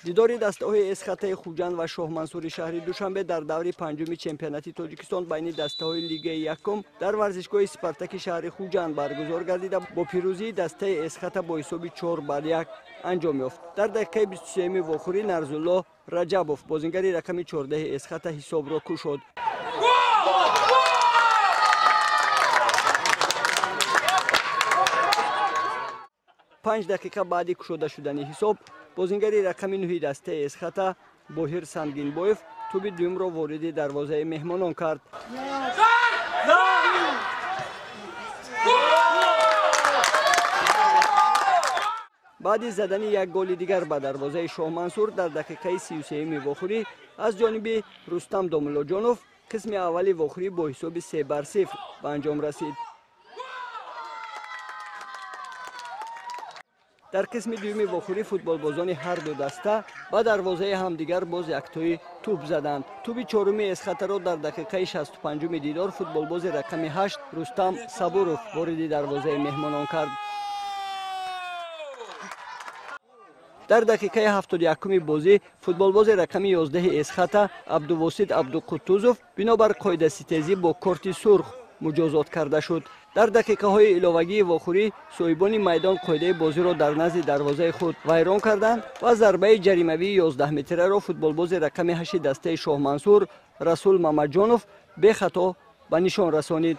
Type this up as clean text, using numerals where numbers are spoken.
дидори дастаҳои эсхатаи Хуҷанд ва Шоҳмансури шаҳри Душанбе дар даври панҷуми чемпионати Тоҷикистон байни дастаҳои Лигаи Якум дар варзишгоҳи Спартаки шаҳри Хуҷанд баргузор гардида бо пирӯзии дастаи эсхата бо ҳисоби 4-1 анҷом ёфт. Дар дақиқаи 23-ми вохӯрӣ Нарзулло Раҷабов бозингари рақами 14-и эсхата ҳисобро кушод. 5 дақиқа баъди кушода шудани ҳисоб бозингари рақами 9-и дастаи эсхата Боҳир Сангинбоев туби дуюмро вориди дарвозаи меҳмонон кард. баъди задани як голи дигар ба дарвозаи Шоҳмансур дар дақиқаи 33-ми вохӯрӣ аз ҷониби Рустам Домуллоҷонов қисми аввали вохӯрӣ бо ҳисоби 3-0 ба анҷом расид. дар қисми дуюми вохӯрӣ футболбозони ҳарду даста ба дарвозаи ҳамдигар боз яктои тӯб заданд. туби чоруми эсхатаро дар дақиқаи 65-ми дидор футболбози рақами 8 Рустам Сабуров вориди дарвозаи меҳмонон кард. дар дақиқаи 71-ми бозӣ футболбози рақами 11-и эсхата Абдувосит Абдуқутузов бинобар қоидаситезӣ бо корти сурх муҷозот карда шуд. дар дақиқаҳои иловагии вохӯрӣ соҳибони майдон қоидаи бозиро дар назди дарвозаи худ вайрон карданд ва зарбаи ҷаримавии 11-метраро футболбози рақами 8-и дастаи Шоҳмансур Расул Мамаҷонов бехато ба нишон расонид.